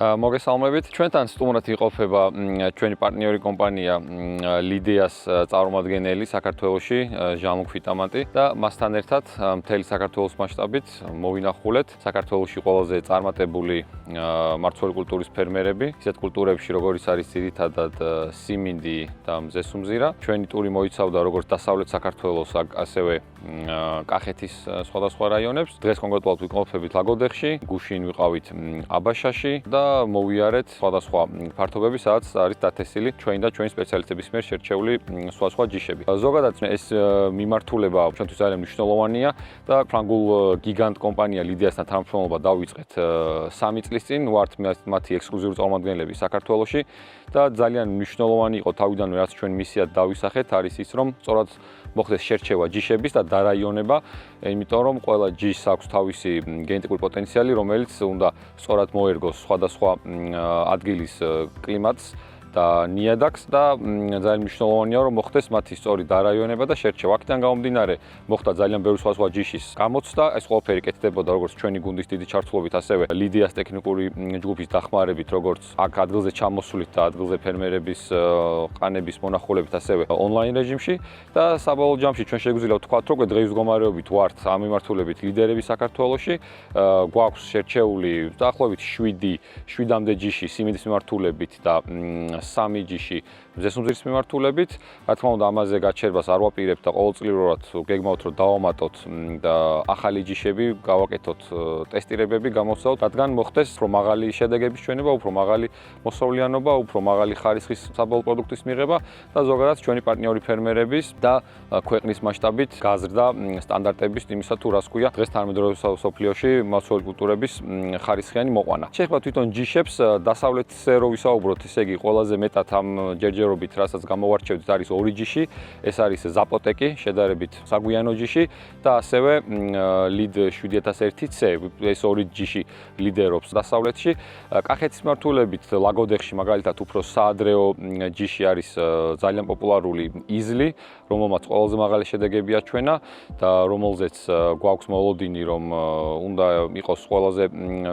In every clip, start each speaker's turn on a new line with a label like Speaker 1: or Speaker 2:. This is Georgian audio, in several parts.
Speaker 1: მოგესალმებით. ჩვენთან სტუმრად იყოფება ჩვენი პარტნიორი კომპანია ლიდეას წარმომადგენელი საქართველოში ჟან-ლუკ ფიტამანტი და მასთან ერთად მთელი საქართველოს მასშტაბით მოვინახულეთ საქართველოში ყველაზე წარმატებული მარცვალი კულტურის ფერმერები, ისეთ კულტურებში როგორიც არის ძირითადად სიმინდი და მზესუმზირა. ჩვენი ტური მოიცავდა როგორც დასავლეთ საქართველოს, ასევე კახეთის სხვადასხვა რაიონებს. დღეს კონკრეტულად ვიმყოფებით ლაგოდეხში, გუშინ ვიყავით აბაშაში და მოვიარეთ სხვადასხვა ფართობები, სადაც არის დათესილი ჩვენი და ჩვენი სპეციალისტების მიერ შერჩეული სხვადასხვა ჯიშები. ზოგადად ეს მიმართულება ჩვენთვის ძალიან მნიშვნელოვანია და ფრანგულ გიგანტ კომპანია ლიდეასთან თანამშრომლობა დავიწყეთ 3 წლის წინ, ვართ მათი ექსკლუზიური წარმომადგენლები საქართველოში და ძალიან მნიშვნელოვანი იყო თავიდანვე რაც ჩვენ მისიად დავისახეთ, არის ის რომ სწორად მოხდეს შერჩევა ჯიშების და დარაიონება, იმიტომ რომ ყველა ჯიშს აქვს თავისი გენეტიკური პოტენციალი, რომელიც უნდა სწორად მოერგოს სხვადასხვა ადგილის კლიმატს და ნიადაგს და ძალიან მნიშვნელოვანია რომ მოხდეს მათი სწორი დარაიონება და შერჩევა. აქედან გამომდინარე მოხდა ძალიან ბევრი სხვადასხვა ჯიშის გამოცდა, ეს ყველაფერი კეთდებოდა როგორც ჩვენი გუნდის დიდი ჩართულობით, ასევე ლიდეას ტექნიკური ჯგუფის დახმარებით, როგორც აქ ადგილზე ჩამოსულით და ადგილზე ფერმერების ყანების მონახულებით, ასევე ონლაინ რეჟიმში და საბოლოო ჯამში ჩვენ შეგვიძლია ვთქვათ, რომ დღეის მდგომარეობით ვართ ამ მიმართულებით ლიდერები საქართველოში. გვაქვს შერჩეული დაახლოებით 7-მდე ჯიში სიმინდის მიმართულებით და 3 ჯიში მზესუმზირის მიმართულებით. რა თქმა უნდა, ამაზე გაჩერებას არ ვაპირებთ და ყოველწლიურად გეგმავთ, რომ დავამატოთ და ახალი ჯიშები გავაკეთოთ ტესტირებები, გამოვცადოთ, რადგან მოხდეს უფრო მაღალი შედეგების ჩვენება, უფრო მაღალი მოსავლიანობა, უფრო მაღალი ხარისხის საბოლოო პროდუქტის მიღება და ზოგადად ჩვენი პარტნიორი ფერმერების და ქვეყნის მასშტაბით გაზრდა სტანდარტების იმისა თუ რას ქვია დღეს თანამედროვე სოფლიოში მარცვალი კულტურების ხარისხიანი მოყვანა. შეეხება თვითონ ჯიშებს, დასავლეთზე რო ვისაუბროთ, ესე იგი ყველაზე მეტად ამ ჯერჯერობით, რასაც გამოვარჩევთ, არის 2 ჯიში, ეს არის ზაპოტეკი, შედარებით საგვიანო ჯიში და ასევე ლიდ 7001C, ეს 2 ჯიში ლიდერობს დასავლეთში. კახეთის მიმართულებით ლაგოდეხში მაგალითად უფრო საადრეო ჯიში არის ძალიან პოპულარული იზლი, რომელმაც ყველაზე მაღალი შედეგები აჩვენა და რომელზეც გვაქვს მოლოდინი, რომ უნდა იყოს ყველაზე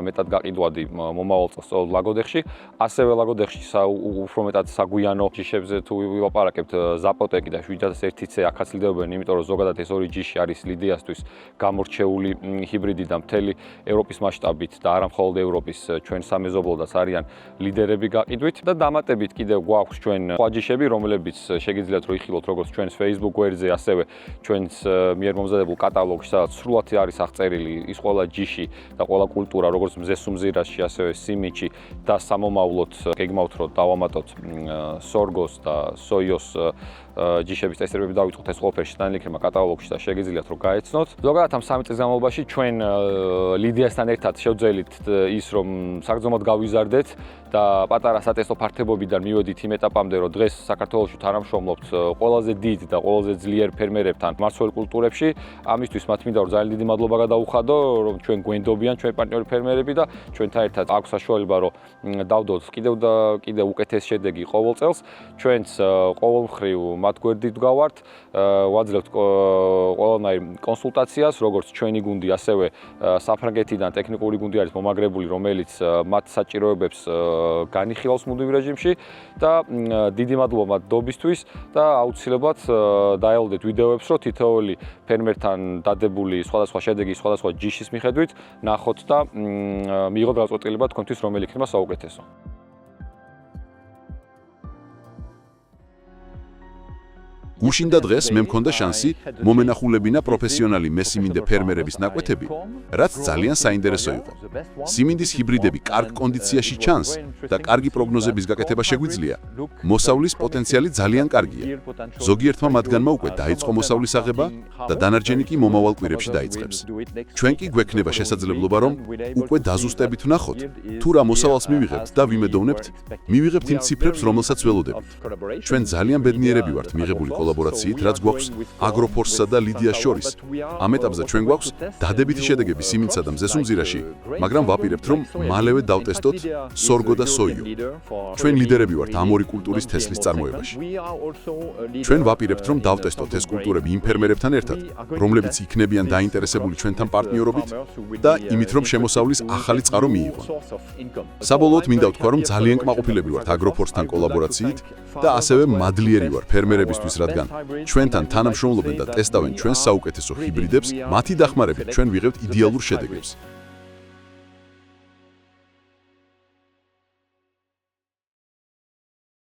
Speaker 1: მეტად გაყიდვადი მომავალ წელს ლაგოდეხში. ასევე ლაგოდეხში უფრო მეტად საგვიანო ჯიშებზე თუ ვილაპარაკებთ, ზაპოტეკი და 7001C აქაც ლიდერობენ, იმიტომ რომ ზოგადად ეს 2 ჯიში არის ლიდეასთვის გამორჩეული ჰიბრიდი და მთელი ევროპის მასშტაბით და არა მხოლოდ ევროპის ჩვენ სამეზობლოდაც არიან ლიდერები გაყიდვით და დამატებით კიდევ გვაქვს ჩვენ სხვა ჯიშები, რომლებიც შეგიძლიათ რომ იხილოთ როგორც ჩვენს Facebook გვერდზე, ასევე ჩვენს მიერ მომზადებულ კატალოგში, სადაც სრულად არის აღწერილი ის ყველა ჯიში და ყველა კულტურა, როგორც მზესუმზირაში, ასევე სიმინდში და სამომავლოდ გეგმავთ რომ დავამატოთ სორგოს და სოიოს ჯიშების ტესტირებები დავიწყოთ, ეს ყველაფერი შეტანილი იქნება კატალოგში და შეგიძლიათ რომ გაეცნოთ. ზოგადად ამ 3 წლის განმავლობაში ჩვენ ლიდეასთან ერთად შევძელით ის რომ საგრძნობად გავიზარდეთ და პატარა სატესტო ფართობებიდან მივედით იმ ეტაპამდე, რომ დღეს საქართველოში თანამშრომლობთ ყველაზე დიდ და ყველაზე ძლიერ ფერმერებთან მარცვალი კულტურებში. ამისთვის მათ მინდა რომ ძალიან დიდი მადლობა გადაუხადო, რომ ჩვენ გვენდობიან ჩვენი პარტნიორი ფერმერები და ჩვენთან ერთად აქვს საშუალება რომ დავდოთ კიდევ უკეთეს შედეგი ყოველ წელს. ჩვენც ყოველმხრივ მათ გვერდით გავართ, ვაძლევთ ყველანაირ კონსულტაციას, როგორც ჩვენი გუნდი, ასევე საფრანგეთიდან ტექნიკური გუნდი არის მომაგრებული, რომელიც მათ საჭიროებებს განიხილავს მუდმივ რეჟიმში და დიდი მადლობა მათ დობისთვის და აუცილებლად დაელოდეთ ვიდეოებს, რომ თითოეული ფერმერთან დადებული სხვადასხვა შედეგი, სხვადასხვა ჯიშის მიხედვით ნახოთ და მიიღოთ გადაწყვეტილება თქვენთვის რომელი იქნება საუკეთესო.
Speaker 2: გუშინ და დღეს მე მქონდა შანსი მომენახულებინა პროფესიონალი მესიმინდე ფერმერების ნაკვეთები, რაც ძალიან საინტერესო იყო. სიმინდის ჰიბრიდები კარგ კონდიციაში ჩანს და კარგი პროგნოზების გაკეთება შეგვიძლია. მოსავლის პოტენციალი ძალიან კარგია. ზოგიერთმა მათგანმა უკვე დაიწყო მოსავლის აღება და დანარჩენი კი მომავალ კვირებში დაიწყებს. ჩვენ კი გვექნება შესაძლებლობა რომ უკვე დაზუსტებით ვნახოთ, თუ რა მოსავალს მივიღებთ და ვიმედოვნებთ, მივიღებთ იმ ციფრებს, რომელსაც ველოდებით. ჩვენ ძალიან ბედნიერები ვართ მიღებული კოლაბორაციით, რაც გვაქვს Agrofors-სა და Lydia-ს შორის. ამ ეტაპზე ჩვენ გვაქვს დადებითი შედეგები სიმინდსა და მზესუმზირაში, მაგრამ ვაპირებთ, რომ მალევე დავტესტოთ სორგო და სოიო. ჩვენ ლიდერები ვართ ამ ორი კულტურის თესლის წარმოებაში. ჩვენ ვაპირებთ, რომ დავტესტოთ ეს კულტურები იმ ფერმერებთან ერთად, რომლებიც იქნებიან დაინტერესებული ჩვენთან პარტნიორობით და იმით, რომ შემოსავლის ახალი წყარო მიიღონ. საბოლოოდ მინდა ვთქვა, რომ ძალიან კმაყოფილები ვართ Agrofors-თან კოლაბორაციით და ასევე მადლიერი ვარ ფერმერებისთვის, რადგან ჩვენთან თანამშრომლობენ და ტესტავენ ჩვენს საუკეთესო ჰიბრიდებს, მათი დახმარებით ჩვენ ვიღებთ იდეალურ შედეგებს.